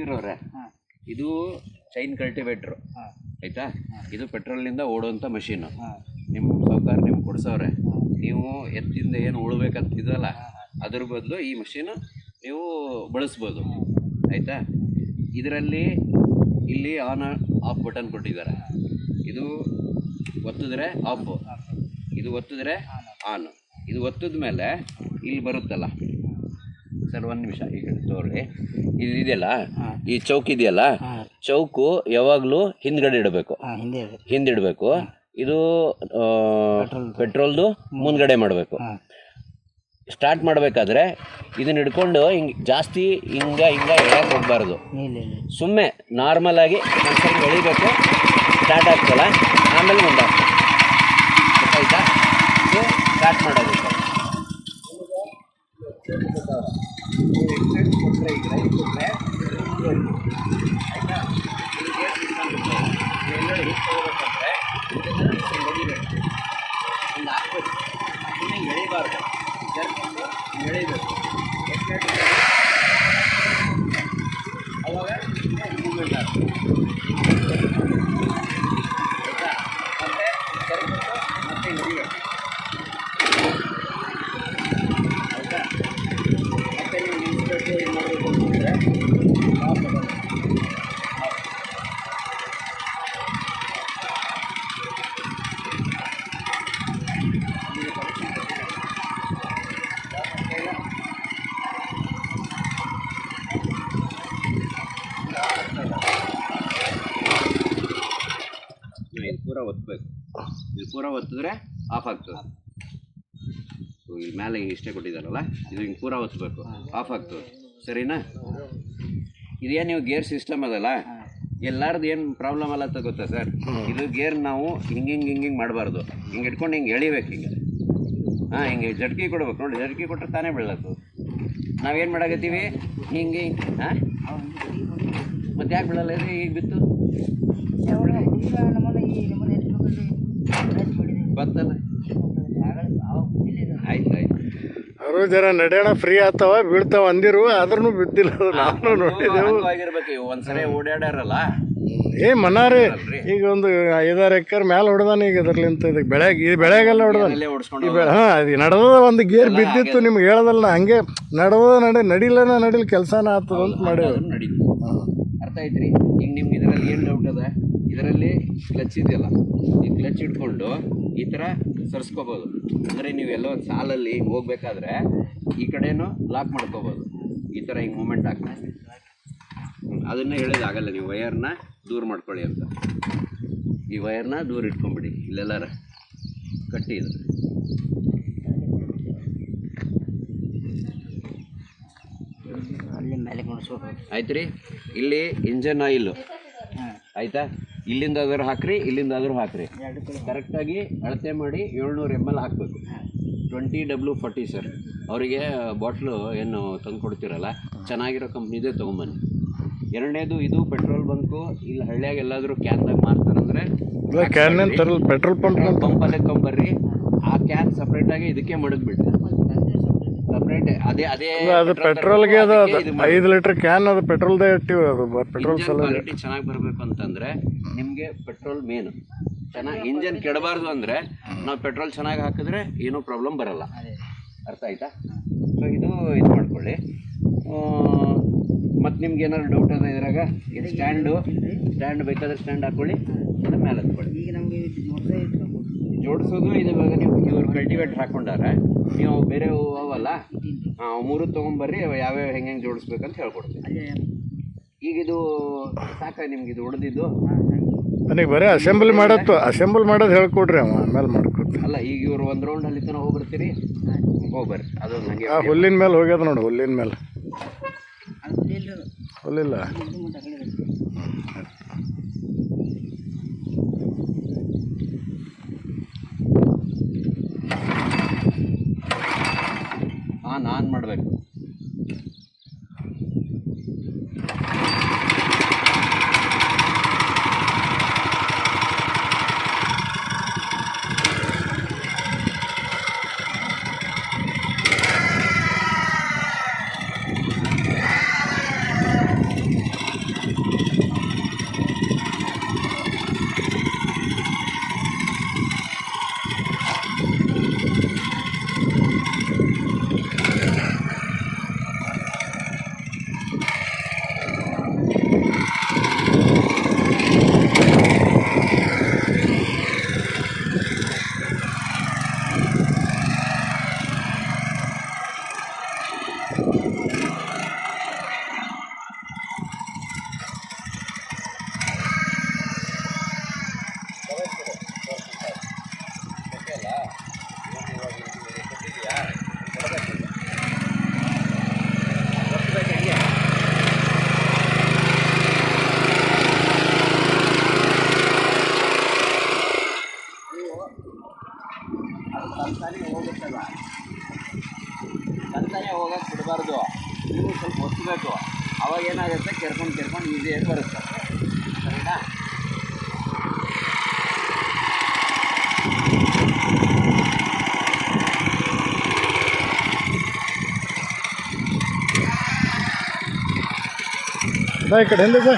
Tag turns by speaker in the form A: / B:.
A: ಸಮೀರ್ ಅವರೇ, ಇದು chain cultivator ಆಯ್ತಾ. ಇದು ಪೆಟ್ರೋಲ್ನಿಂದ ಓಡುವಂಥ ಮಷೀನು. ನಿಮ್ಮ ಸಾವುಕಾರ ನಿಮ್ಗೆ ಕೊಡ್ಸವ್ರೆ. ನೀವು ಎತ್ತಿಂದ ಏನು ಉಳ್ಬೇಕಂತಿದಲ್ಲ ಅದ್ರ ಬದಲು ಈ ಮಷೀನು ನೀವು ಬಳಸ್ಬೋದು ಆಯಿತಾ. ಇದರಲ್ಲಿ ಇಲ್ಲಿ ಆನ್ ಆಫ್ ಬಟನ್ ಕೊಟ್ಟಿದ್ದಾರೆ. ಇದು ಒತ್ತಿದ್ರೆ ಆಫು, ಇದು ಒತ್ತಿದ್ರೆ ಆನ್. ಇದು ಒತ್ತಿದ ಮೇಲೆ ಇಲ್ಲಿ ಬರುತ್ತಲ್ಲ ಸರ್, ಒಂದು ನಿಮಿಷ ಈಗ ತೋರಿ. ಇದೆಯಲ್ಲ ಈ ಚೌಕ್ ಇದೆಯಲ್ಲ, ಚೌಕು ಯಾವಾಗಲೂ ಹಿಂದ್ಗಡೆ ಇಡಬೇಕು, ಹಿಂದಿಡಬೇಕು. ಇದು ಪೆಟ್ರೋಲ್ದು ಮುಂದ್ಗಡೆ ಮಾಡಬೇಕು. ಸ್ಟಾರ್ಟ್ ಮಾಡಬೇಕಾದ್ರೆ ಇದನ್ನ ಹಿಡ್ಕೊಂಡು ಹಿಂಗೆ ಜಾಸ್ತಿ ಹಿಂಗೆ ಎಳೆಯಕ್ಕೆ ಹೋಗಬಾರ್ದು. ಸುಮ್ಮನೆ ನಾರ್ಮಲಾಗಿ ಒಂದು ಸ್ವಲ್ಪ ಎಳಿಬೇಕು. ಸ್ಟಾರ್ಟ್ ಆಗ್ತಲ್ಲ, ಆಮೇಲೆ ಮುಂದೆ ಆಯಿತಾ. ಇದು ಸ್ಟಾರ್ಟ್ ಮಾಡೋದು. ಎಳಿಬಾರ್ದು, ಎಳಿಬೇಕು. ಅವಾಗ ಮೂವ್ಮೆಂಟ್ ಆಗ್ತದೆ ಆಯಿತಾ. ಮತ್ತೆ ಕರ್ಕೊಂಡು ಮತ್ತೆ ಎಳಿಬೇಕು ಆಯಿತಾ. ಮತ್ತೆ ನೀವು ನಿಲ್ಲಿಸ್ಬೇಕು, ಇದು ಮಾಡಬೇಕು ಅಂತಂದರೆ ಇದು ಪೂರ ಒತ್ತಬೇಕು. ಇದು ಪೂರ ಒತ್ತಿದ್ರೆ ಆಫ್ ಆಗ್ತದೆ. ಇಲ್ಲಿ ಮೇಲೆ ಇಷ್ಟೇ ಕೊಟ್ಟಿದ್ದಾರಲ್ಲ, ಇದು ಹಿಂಗೆ ಪೂರ ಒತ್ತಬೇಕು, ಆಫ್ ಆಗ್ತದೆ. ಸರಿನಾ. ಇದೇನು ನೀವು ಗೇರ್ ಸಿಸ್ಟಮ್ ಅದಲ್ಲ, ಎಲ್ಲಾರ್ದು ಏನು ಪ್ರಾಬ್ಲಮ್ ಅಲ್ಲ ಅಂತ ಗೊತ್ತಾ ಸರ್. ಇದು ಗೇರ್ ನಾವು ಹಿಂಗೆ ಮಾಡಬಾರ್ದು. ಹಿಂಗೆ ಇಟ್ಕೊಂಡು ಹಿಂಗೆ ಎಳಿಬೇಕು. ಹಿಂಗೆ ಹಿಂಗೆ ಜಟ್ಕಿ ಕೊಡ್ಬೇಕು ನೋಡಿ. ಜಟ್ಕಿ ಕೊಟ್ಟರೆ ತಾನೇ ಬೀಳತ್ತು. ನಾವೇನು ಮಾಡಾಕತ್ತೀವಿ ಹಿಂಗೆ. ಮತ್ತೆ ಯಾಕೆ ಬೀಳಲ್ಲ ಇದು ಈಗ ಬಿತ್ತು ಬತ್ತಲ್ಲ. ಆಯ್ತು
B: ಅವರು ಜರ ನಡೆಯೋಣ ಫ್ರೀ ಆಗ್ತಾವ, ಬೀಳ್ತಾವ ಅಂದಿರು, ಆದ್ರೂ ಬಿದ್ದಿಲ್ಲ. ನಾನು ನೋಡಿದೆವು.
A: ಆಗಿರ್ಬೇಕು. ಒಂದ್ಸರಿ ಓಡಾಡ್ಯಾರಲ್ಲ
B: ಮನಾರಿ. ಈಗ ಒಂದು 5-6 ಎಕರೆ ಮ್ಯಾಲೆ ಹೊಡೆದಾನ. ಈಗ ಇದರ್ಲಿಂತ ಇದಕ್ಕೆ ಬೆಳೆಗೆಲ್ಲ ಹೊಡೆದಾನ. ಅದು ನಡೆದ ಒಂದು ಗೇರ್ ಬಿದ್ದಿತ್ತು. ನಿಮ್ಗೆ ಹೇಳೋದಲ್ಲ, ಹಂಗೆ ನಡಿಲ್ಲ ಕೆಲಸನ ಆಗ್ತದ ಅಂತ ಮಾಡಿ
A: ಅರ್ಥ ಐತ್ರಿ. ಈಗ ನಿಮ್ಗೆ ಇದರಲ್ಲಿ ಏನು ಡೌಟ್ ಅದ, ಇದರಲ್ಲಿ ಕ್ಲಚ್ ಇದೆಯಲ್ಲ, ಈ ಕ್ಲಚ್ ಹಿಡ್ಕೊಂಡು ಈ ಥರ ಸರಿಸ್ಕೋಬೋದು. ಅಂದರೆ ನೀವು ಎಲ್ಲೋ ಸಾಲಲ್ಲಿ ಹೋಗ್ಬೇಕಾದ್ರೆ ಈ ಕಡೆನೂ ಲಾಕ್ ಮಾಡ್ಕೋಬೋದು. ಈ ಥರ ಹಿಂಗೆ ಮೂಮೆಂಟ್ ಆಗ್ತದೆ. ಅದನ್ನೇ ಹೇಳೋದಾಗಲ್ಲ. ನೀವು ವಯರ್ನ ದೂರ ಮಾಡ್ಕೊಳ್ಳಿ ಅಂತ. ಈ ವಯರ್ನ ದೂರ ಇಟ್ಕೊಂಬಿಡಿ. ಇಲ್ಲೆಲ್ಲಾರ ಕಟ್ಟಿ ಇದು ಆಯ್ತು ರೀ. ಇಲ್ಲಿ ಇಂಜನ್ ಆಯಿಲ್ ಆಯಿತಾ. ಇಲ್ಲಿಂದಾದ್ರೂ ಹಾಕ್ರಿ, ಇಲ್ಲಿಂದಾದ್ರೂ ಹಾಕ್ರಿ. ಕರೆಕ್ಟಾಗಿ ಅಳತೆ ಮಾಡಿ 700 ml ಹಾಕಬೇಕು. 20W40 sir. ಅವರಿಗೆ ಬಾಟ್ಲು ಏನು ತಂದು ಕೊಡ್ತೀರಲ್ಲ, ಚೆನ್ನಾಗಿರೋ ಕಂಪ್ನಿದೇ ತೊಗೊಂಬನ್ನಿ. ಎರಡನೇದು, ಇದು ಪೆಟ್ರೋಲ್ ಬಂಕು ಇಲ್ಲಿ ಹಳ್ಳಿಯಾಗ ಎಲ್ಲಾದರೂ ಕ್ಯಾನ್ದಾಗ ಮಾರ್ತಾರಂದರೆ
B: ಪೆಟ್ರೋಲ್
A: ಪಂಪಲ್ಲೇ ತೊಗೊಂಬರ್ರಿ. ಆ ಕ್ಯಾನ್ ಸಪ್ರೇಟಾಗಿ ಇದಕ್ಕೆ ಮಡಗ್ಬಿಡ್ರಿ. ಸಪ್ರೇಟ್ ಅದೇ
B: ಅದು ಪೆಟ್ರೋಲ್ಗೆ ಅದು 5 ಲೀಟರ್ ಕ್ಯಾನ್. ಅದು ಪೆಟ್ರೋಲ್ದೇ ಇಟ್ಟಿವಿ. ಅದು ಪೆಟ್ರೋಲ್
A: ಕ್ವಾಲಿಟಿ ಚೆನ್ನಾಗಿ ಬರಬೇಕು ಅಂತಂದರೆ ನಿಮಗೆ ಪೆಟ್ರೋಲ್ ಮೇನು. ಚೆನ್ನಾಗಿ ಇಂಜನ್ ಕೆಡಬಾರ್ದು ಅಂದರೆ ನಾವು ಪೆಟ್ರೋಲ್ ಚೆನ್ನಾಗಿ ಹಾಕಿದ್ರೆ ಏನೂ ಪ್ರಾಬ್ಲಮ್ ಬರಲ್ಲ. ಅರ್ಥ ಆಯ್ತಾ. ಸೊ ಇದು ಮಾಡ್ಕೊಳ್ಳಿ. ಮತ್ತು ನಿಮ್ಗೆ ಏನಾದ್ರು ಡೌಟ್ ಅದ ಇದ್ರಾಗ, ಇದು ಸ್ಟ್ಯಾಂಡ್ ಬೇಕಾದ್ರೆ ಸ್ಟ್ಯಾಂಡ್ ಹಾಕ್ಕೊಳ್ಳಿ, ಅದ್ರ ಮೇಲೆ ಹತ್ಕೊಳ್ಳಿ. ಈಗ ನಮಗೆ ಜೋಡಿಸೋದು ಇವಾಗ ನೀವು ಇವ್ರು ಕಲ್ಟಿವೇಟ್ರ್ ಹಾಕ್ಕೊಂಡಾರೆ, ನೀವು ಬೇರೆ ಅವಲ್ಲ 3 ತೊಗೊಂಬರ್ರಿ. ಯಾವ್ಯಾವ ಹೆಂಗೆ ಜೋಡಿಸ್ಬೇಕಂತ ಹೇಳ್ಕೊಡ್ತೀನಿ. ಈಗ ಇದು ಸಾಕ ನಿಮ್ಗೆ ಇದು ಹೊಡೆದಿದ್ದು?
B: ನನಗೆ ಬರೀ ಅಸೆಂಬಲ್ ಮಾಡೋದು ಹೇಳ್ಕೊಡ್ರಿ. ಆಮೇಲೆ ಮಾಡ್ಕೊಡ್ರಿ.
A: ಅಲ್ಲ, ಈಗ ಇವ್ರು ಒಂದು ರೌಂಡ್ ಅಲ್ಲಿ ತನಕ ಹೋಗ್ಬರ್ತೀರಿ, ಹೋಗ್ಬರ್ರಿ. ಅದು ನನಗೆ
B: ಹುಲ್ಲಿನ ಮೇಲೆ ಹೋಗ್ಯದ ನೋಡಿ. ಹುಲ್ಲಿನ ಮೇಲೆ ಹುಲ್ಲಿಲ್ಲ.
A: ಆನ್ ಮಾಡಬೇಕು. ಮಾಡ್ಕೊಂಡು ಈಸಿಯಾಗಿ ಬರುತ್ತೆ. ಸರಿನಾ?
B: ಬಾ ಈ ಕಡೆ ಹಿಂದೆ ಬಾ.